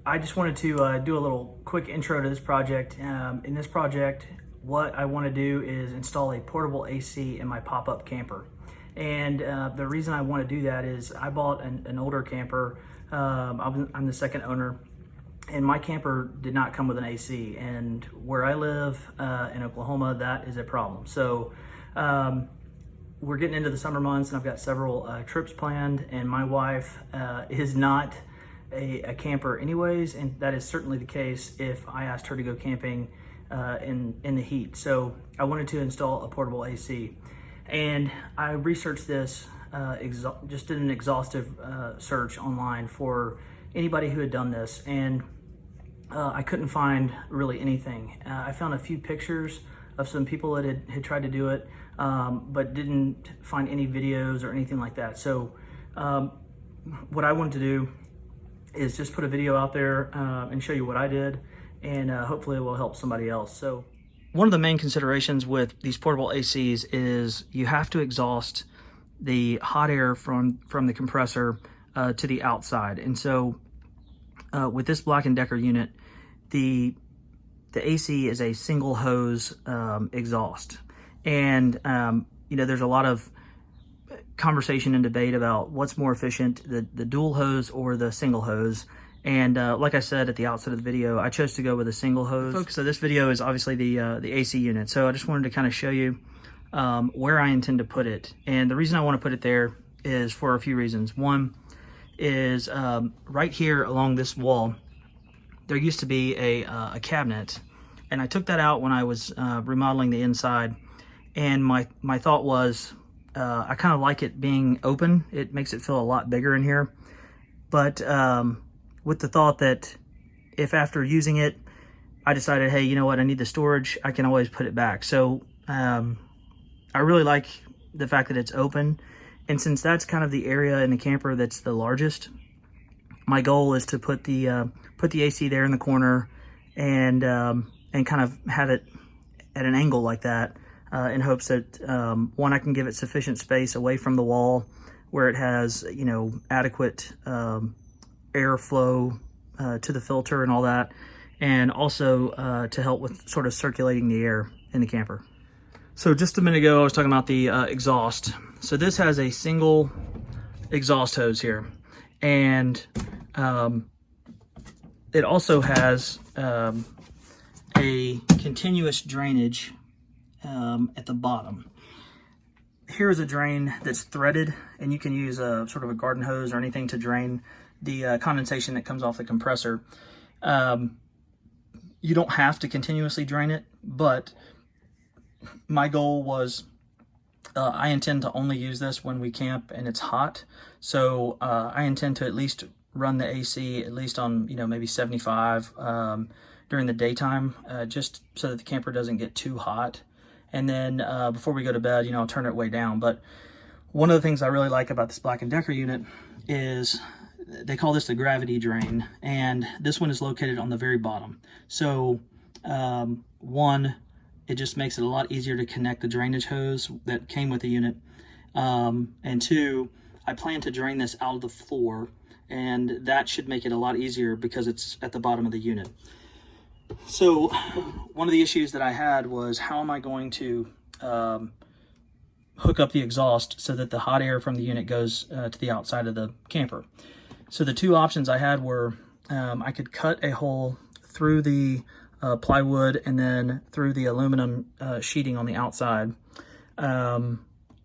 I just wanted to do a little quick intro to this project. In this project, what I want to do is install a portable AC in my pop-up camper. And the reason I want to do that is I bought an older camper. I'm the second owner, and my camper did not come with an AC. And where I live in Oklahoma, that is a problem. So we're getting into the summer months, and I've got several trips planned, and my wife is not a camper anyways, and that is certainly the case if I asked her to go camping in the heat. So I wanted to install a portable AC, and I researched this, just did an exhaustive search online for anybody who had done this, and I couldn't find really anything. I found a few pictures of some people that had tried to do it, but didn't find any videos or anything like that. So what I wanted to do is just put a video out there and show you what I did, and hopefully it will help somebody else. So one of the main considerations with these portable ACs is you have to exhaust the hot air from the compressor to the outside. And so with this Black & Decker unit, the AC is a single hose exhaust. And you know, there's a lot of conversation and debate about what's more efficient, the dual hose or the single hose. And like I said at the outset of the video, I chose to go with a single hose. The focus of this video is obviously the AC unit. So I just wanted to kind of show you where I intend to put it. And the reason I want to put it there is for a few reasons. One is right here along this wall, there used to be a cabinet, and I took that out when I was remodeling the inside. And my thought was, I kind of like it being open. It makes it feel a lot bigger in here. But with the thought that if after using it, I decided, hey, you know what, I need the storage, I can always put it back. So I really like the fact that it's open. And since that's kind of the area in the camper that's the largest, my goal is to put the AC there in the corner and kind of have it at an angle like that. In hopes that, one, I can give it sufficient space away from the wall where it has, you know, adequate airflow to the filter and all that, and also to help with sort of circulating the air in the camper. So just a minute ago, I was talking about the exhaust. So this has a single exhaust hose here, and it also has a continuous drainage at the bottom. Here's a drain that's threaded, and you can use a sort of a garden hose or anything to drain the condensation that comes off the compressor. You don't have to continuously drain it, but my goal was I intend to only use this when we camp and it's hot. So I intend to at least run the AC at least on, you know, maybe 75 during the daytime, just so that the camper doesn't get too hot. And then before we go to bed, you know, I'll turn it way down. But one of the things I really like about this Black & Decker unit is they call this the gravity drain, and this one is located on the very bottom. So one, it just makes it a lot easier to connect the drainage hose that came with the unit. And two, I plan to drain this out of the floor, and that should make it a lot easier because it's at the bottom of the unit. So one of the issues that I had was, how am I going to hook up the exhaust so that the hot air from the unit goes to the outside of the camper? So the two options I had were I could cut a hole through the plywood and then through the aluminum sheeting on the outside,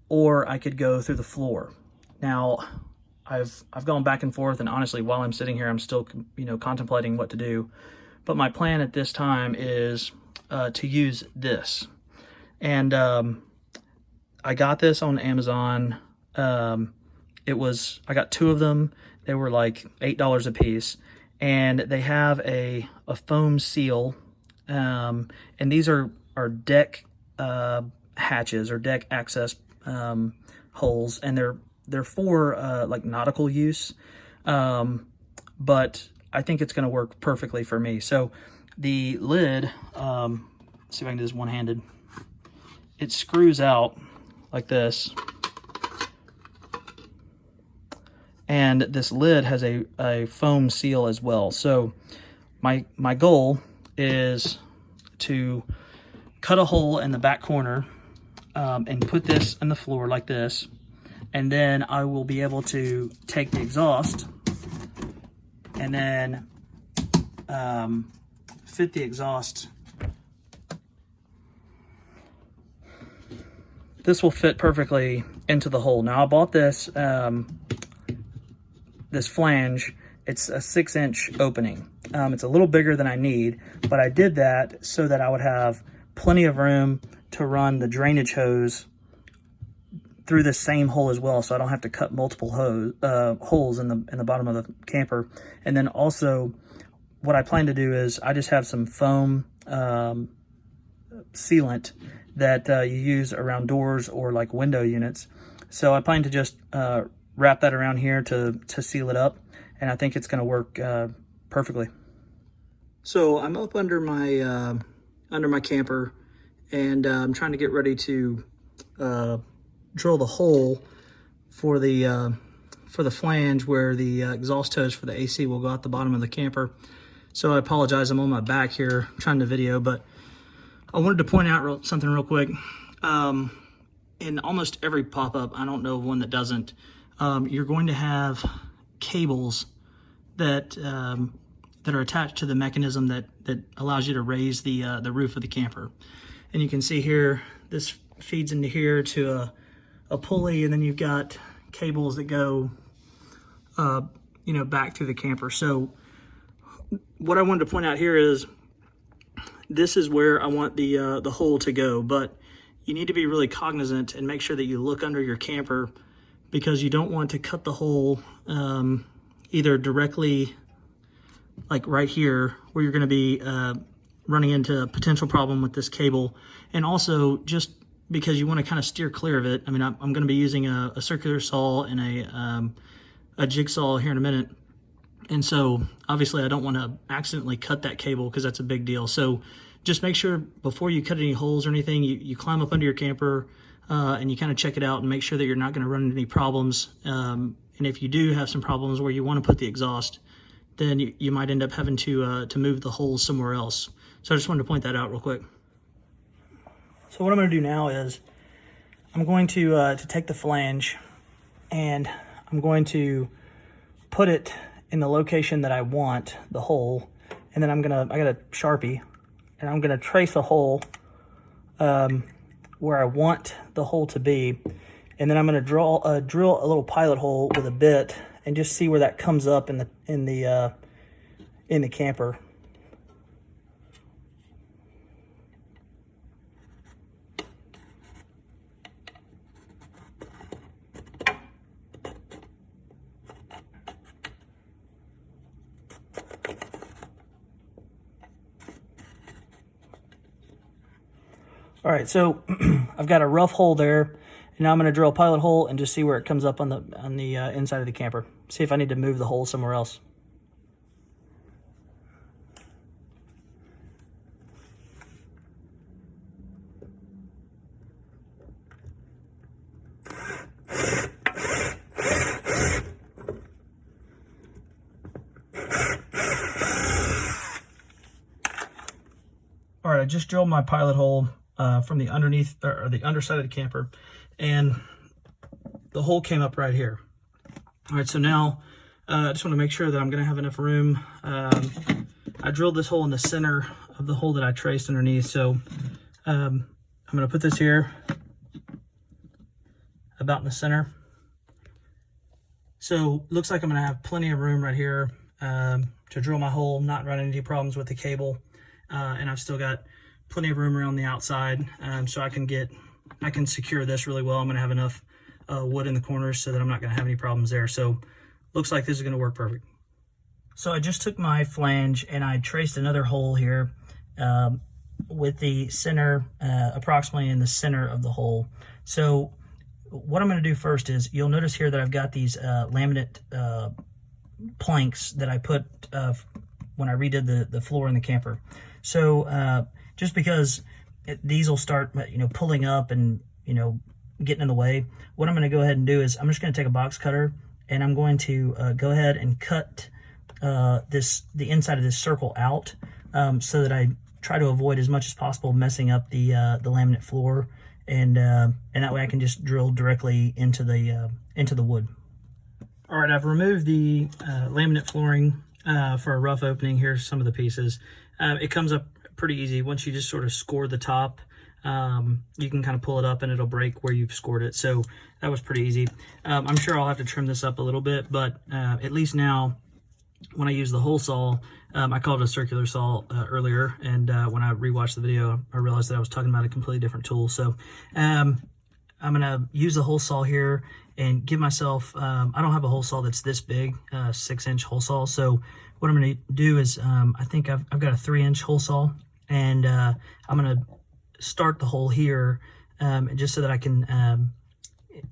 or I could go through the floor. Now I've gone back and forth, and honestly, while I'm sitting here, I'm still, you know, contemplating what to do. But my plan at this time is to use this. And I got this on Amazon. I got two of them. They were like $8 a piece. And they have a foam seal. And these are deck hatches or deck access holes. And they're for like nautical use. But I think it's going to work perfectly for me. So the lid, let's see if I can do this one-handed. It screws out like this. and this lid has a foam seal as well. So my goal is to cut a hole in the back corner and put this in the floor like this, and then I will be able to take the exhaust and then fit the exhaust. This will fit perfectly into the hole. Now I bought this this flange. It's a 6-inch opening. It's a little bigger than I need, but I did that so that I would have plenty of room to run the drainage hose through the same hole as well, so I don't have to cut multiple holes in the bottom of the camper. And then also, what I plan to do is I just have some foam sealant that you use around doors or like window units. So I plan to just wrap that around here to seal it up, and I think it's going to work perfectly. So I'm up under my camper, and I'm trying to get ready to drill the hole for the flange where the exhaust hose for the AC will go out the bottom of the camper. So I apologize, I'm on my back here trying to video, but I wanted to point out something real quick. In almost every pop-up, I don't know of one that doesn't, you're going to have cables that are attached to the mechanism that allows you to raise the roof of the camper. And you can see here, this feeds into here to a pulley, and then you've got cables that go back through the camper. So what I wanted to point out here is this is where I want the hole to go, but you need to be really cognizant and make sure that you look under your camper, because you don't want to cut the hole either directly like right here where you're going to be running into a potential problem with this cable, and also just because you want to kind of steer clear of it. I mean, I'm going to be using a circular saw and a jigsaw here in a minute, and so obviously I don't want to accidentally cut that cable because that's a big deal. So just make sure before you cut any holes or anything, you climb up under your camper and you kind of check it out and make sure that you're not going to run into any problems. And if you do have some problems where you want to put the exhaust, then you might end up having to move the holes somewhere else. So I just wanted to point that out real quick. So what I'm going to do now is I'm going to take the flange and I'm going to put it in the location that I want the hole, and then I got a Sharpie, and I'm gonna trace a hole where I want the hole to be, and then I'm gonna drill a little pilot hole with a bit and just see where that comes up in the camper. All right, so I've got a rough hole there, and now I'm going to drill a pilot hole and just see where it comes up on the inside of the camper. See if I need to move the hole somewhere else. All right, I just drilled my pilot hole from the underneath or the underside of the camper, and the hole came up right here. All right, so now I just want to make sure that I'm going to have enough room. I drilled this hole in the center of the hole that I traced underneath, so I'm going to put this here about in the center. So looks like I'm going to have plenty of room right here to drill my hole, not run into problems with the cable, and I've still got plenty of room around the outside, so I can secure this really well. I'm going to have enough wood in the corners so that I'm not going to have any problems there. So looks like this is going to work perfect. So I just took my flange and I traced another hole here with the center approximately in the center of the hole. So what I'm going to do first is, you'll notice here that I've got these laminate planks that I put when I redid the floor in the camper. So just because these will start, pulling up and, getting in the way, what I'm going to go ahead and do is I'm just going to take a box cutter and I'm going to go ahead and cut the inside of this circle out, so that I try to avoid as much as possible messing up the laminate floor, and that way I can just drill directly into the wood. All right, I've removed the laminate flooring for a rough opening. Here's some of the pieces. It comes up pretty easy. Once you just sort of score the top, you can kind of pull it up and it'll break where you've scored it. So that was pretty easy. I'm sure I'll have to trim this up a little bit, but at least now when I use the hole saw, I called it a circular saw earlier, and when I rewatched the video, I realized that I was talking about a completely different tool. So I'm gonna use the hole saw here and give myself, I don't have a hole saw that's this big, 6-inch hole saw. So what I'm gonna do is, I think I've got a 3-inch hole saw, and I'm gonna start the hole here, just so that I can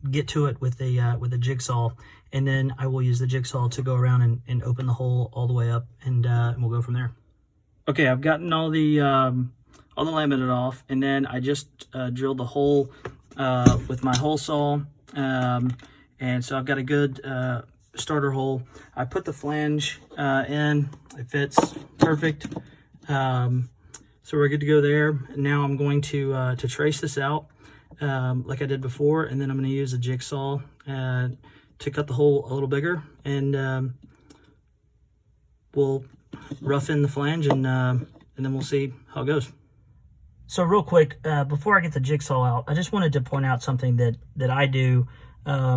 get to it with a jigsaw, and then I will use the jigsaw to go around and open the hole all the way up, and we'll go from there. Okay, I've gotten all the laminate off, and then I just drilled the hole with my hole saw, and so I've got a good starter hole. I put the flange in; it fits perfect. So we're good to go there. Now I'm going to trace this out like I did before, and then I'm going to use a jigsaw to cut the hole a little bigger, and we'll rough in the flange, and then we'll see how it goes. So real quick, before I get the jigsaw out, I just wanted to point out something that I do,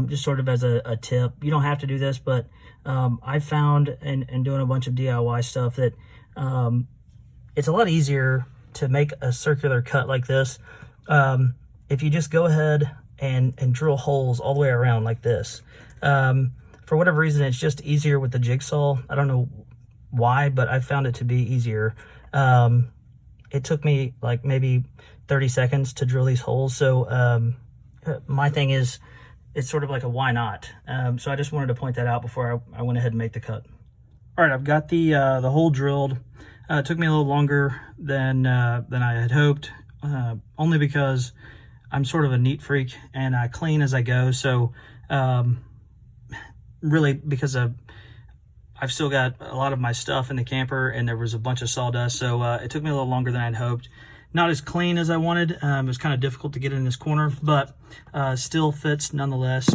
just sort of as a tip. You don't have to do this, but I found in doing a bunch of DIY stuff that it's a lot easier to make a circular cut like this if you just go ahead and drill holes all the way around like this. For whatever reason, it's just easier with the jigsaw. I don't know why, but I found it to be easier. It took me like maybe 30 seconds to drill these holes. So my thing is, it's sort of like a why not. So I just wanted to point that out before I went ahead and make the cut. All right, I've got the hole drilled. It took me a little longer than I had hoped, only because I'm sort of a neat freak and I clean as I go. So really, because I've still got a lot of my stuff in the camper, and there was a bunch of sawdust, so it took me a little longer than I'd hoped. Not as clean as I wanted. It was kind of difficult to get in this corner, but still fits nonetheless.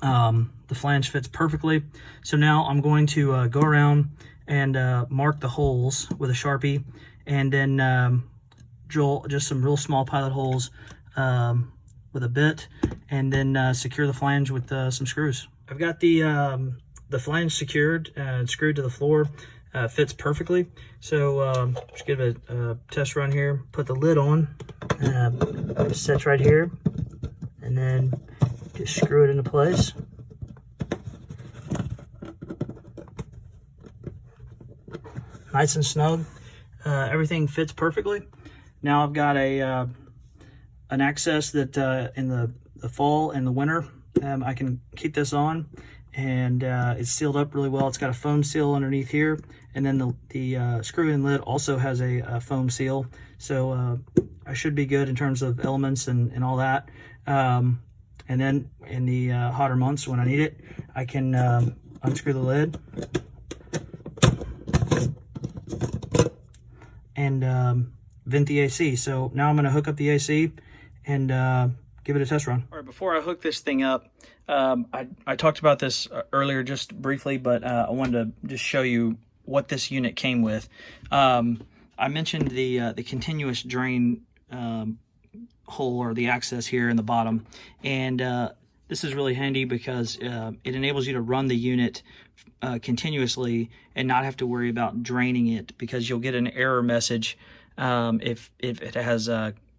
The flange fits perfectly. So now I'm going to go around and mark the holes with a Sharpie, and then drill just some real small pilot holes with a bit, and then secure the flange with some screws. I've got the flange secured and screwed to the floor. Fits perfectly. So just give it a test run here. Put the lid on. It sets right here, and then just screw it into place. Nice and snug. Everything fits perfectly. Now I've got an access that in the fall and the winter, I can keep this on, and it's sealed up really well. It's got a foam seal underneath here, and then the screw-in lid also has a foam seal, so I should be good in terms of elements and all that. And then in the hotter months when I need it, I can unscrew the lid and vent the AC. So now I'm going to hook up the AC and give it a test run. All right, before I hook this thing up, I talked about this earlier just briefly, but I wanted to just show you what this unit came with. I mentioned the continuous drain hole, or the access here in the bottom, and this is really handy because it enables you to run the unit continuously and not have to worry about draining it, because you'll get an error message if it has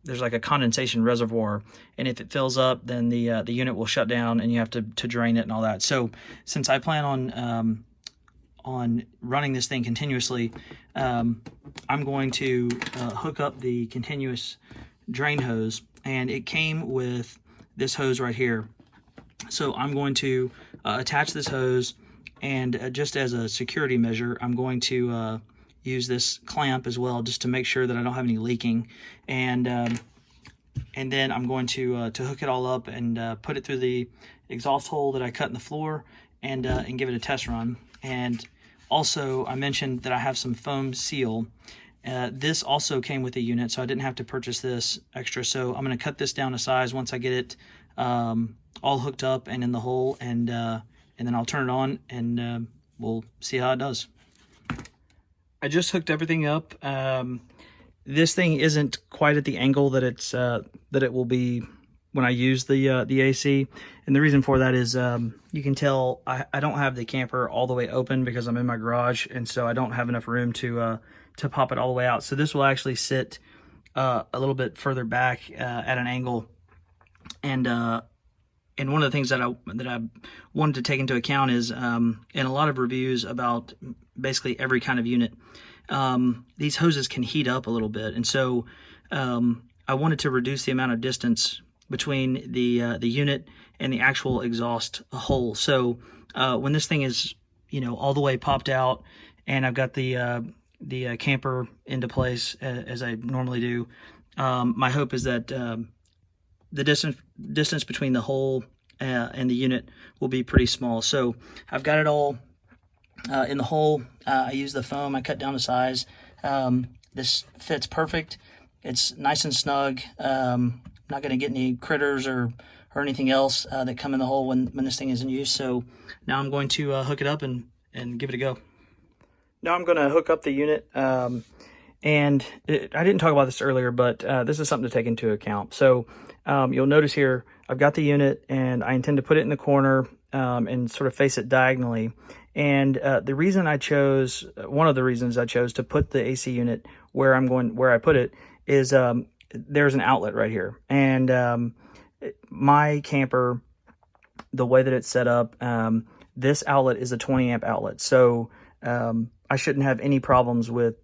there's like a condensation reservoir, and if it fills up, then the unit will shut down and you have to drain it and all that. So since I plan on running this thing continuously, I'm going to hook up the continuous drain hose, and it came with this hose right here. So I'm going to attach this hose, and just as a security measure, I'm going to use this clamp as well, just to make sure that I don't have any leaking. And and then I'm going to hook it all up and put it through the exhaust hole that I cut in the floor, and give it a test run. And also, I mentioned that I have some foam seal. This also came with the unit, so I didn't have to purchase this extra. So I'm going to cut this down to size once I get it all hooked up and in the hole, and then I'll turn it on, and we'll see how it does. I just hooked everything up. This thing isn't quite at the angle that it will be when I use the AC, and the reason for that is you can tell I don't have the camper all the way open because I'm in my garage, and so I don't have enough room to pop it all the way out. So this will actually sit a little bit further back at an angle, and one of the things that I wanted to take into account is in a lot of reviews about basically every kind of unit, these hoses can heat up a little bit, and so I wanted to reduce the amount of distance between the unit and the actual exhaust hole. So when this thing is all the way popped out, and I've got the camper into place as I normally do, my hope is that the distance between the hole and the unit will be pretty small. So I've got it all in the hole. I use the foam. I cut down the size. This fits perfect. It's nice and snug. Not going to get any critters or anything else that come in the hole when this thing is in use. So now I'm going to hook it up and give it a go. Now I'm going to hook up the unit. I didn't talk about this earlier, but this is something to take into account. So you'll notice here, I've got the unit, and I intend to put it in the corner and sort of face it diagonally. And the reason I chose, one of the reasons I chose to put the AC unit where I put it is there's an outlet right here. And my camper, the way that it's set up, this outlet is a 20 amp outlet. So I shouldn't have any problems with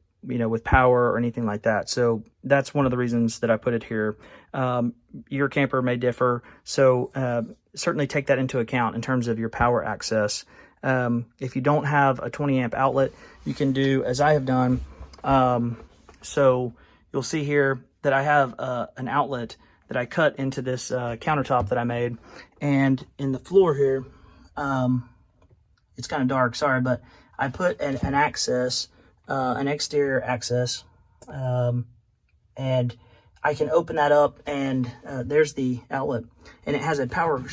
power or anything like that. So that's one of the reasons that I put it here. Your camper may differ, so certainly take that into account in terms of your power access. If you don't have a 20 amp outlet, you can do as I have done. So you'll see here that I have an outlet that I cut into this countertop that I made, and in the floor here, it's kind of dark, sorry, but I put an access, an exterior access, and I can open that up, and there's the outlet, and it has a power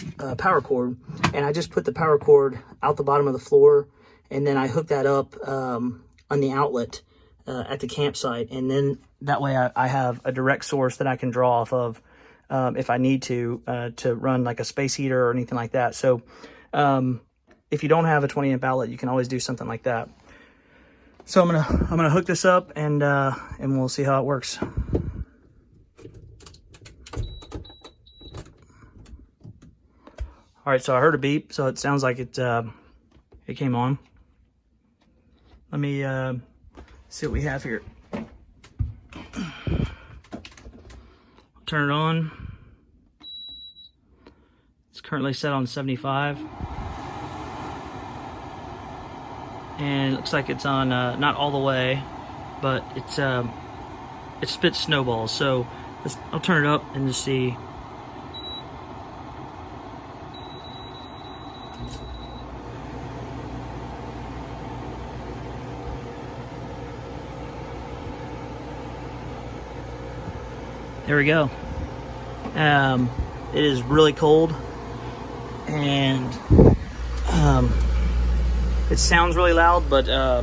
cord, and I just put the power cord out the bottom of the floor, and then I hook that up on the outlet at the campsite, and then that way I have a direct source that I can draw off of if I need to run like a space heater or anything like that. So if you don't have a 20 amp outlet, you can always do something like that. So I'm gonna hook this up, and we'll see how it works. All right, so I heard a beep, so it sounds like it came on. Let me see what we have here. Turn it on. It's currently set on 75. And it looks like it's on not all the way, but it spits snowballs. So I'll turn it up and just see. There we go. It is really cold, and it sounds really loud, but I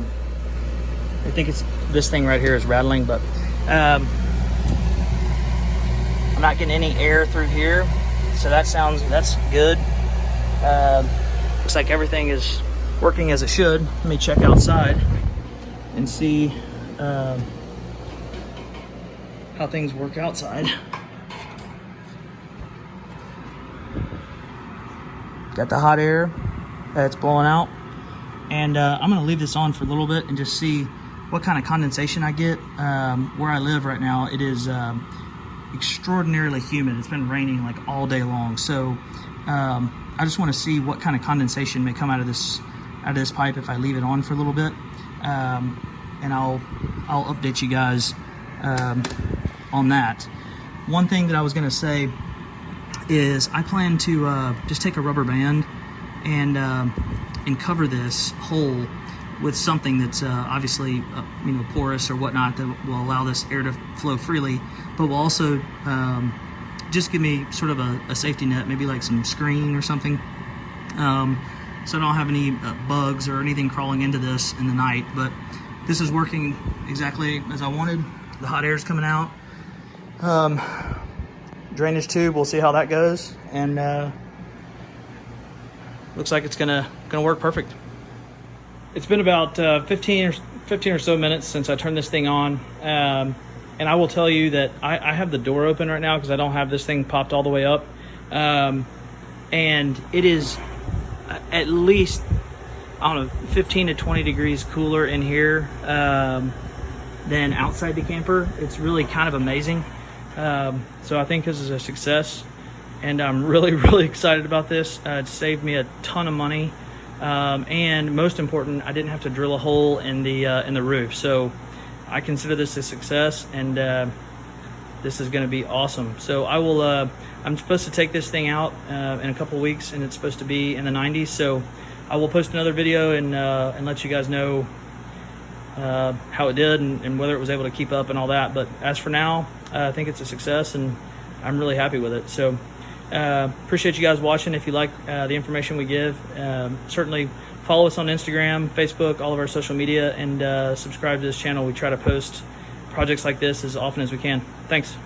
think it's this thing right here is rattling, but I'm not getting any air through here, so that's good. Looks like everything is working as it should. Let me check outside and see how things work outside. Got the hot air that's blowing out, and I'm gonna leave this on for a little bit and just see what kind of condensation I get. Where I live right now, it is extraordinarily humid. It's been raining like all day long, so I just want to see what kind of condensation may come out of this pipe if I leave it on for a little bit, and I'll update you guys on that. one thing that I was gonna say is I plan to just take a rubber band and cover this hole with something that's obviously porous or whatnot, that will allow this air to flow freely, but will also just give me sort of a safety net, maybe like some screen or something, so I don't have any bugs or anything crawling into this in the night. But this is working exactly as I wanted. The hot air is coming out. Drainage tube, we'll see how that goes, and looks like it's gonna work perfect. It's been about 15 or so minutes since I turned this thing on, and I will tell you that I have the door open right now because I don't have this thing popped all the way up, and it is at least, I don't know, 15 to 20 degrees cooler in here than outside the camper. It's really kind of amazing. So I think this is a success, and I'm really excited about this. It saved me a ton of money, and most important, I didn't have to drill a hole in the roof. So I consider this a success, and this is going to be awesome. So I will. I'm supposed to take this thing out in a couple weeks, and it's supposed to be in the 90s. So I will post another video and let you guys know how it did and whether it was able to keep up and all that. But as for now, I think it's a success, and I'm really happy with it. So appreciate you guys watching. If you like the information we give, certainly follow us on Instagram, Facebook, all of our social media, and subscribe to this channel. We try to post projects like this as often as we can. Thanks.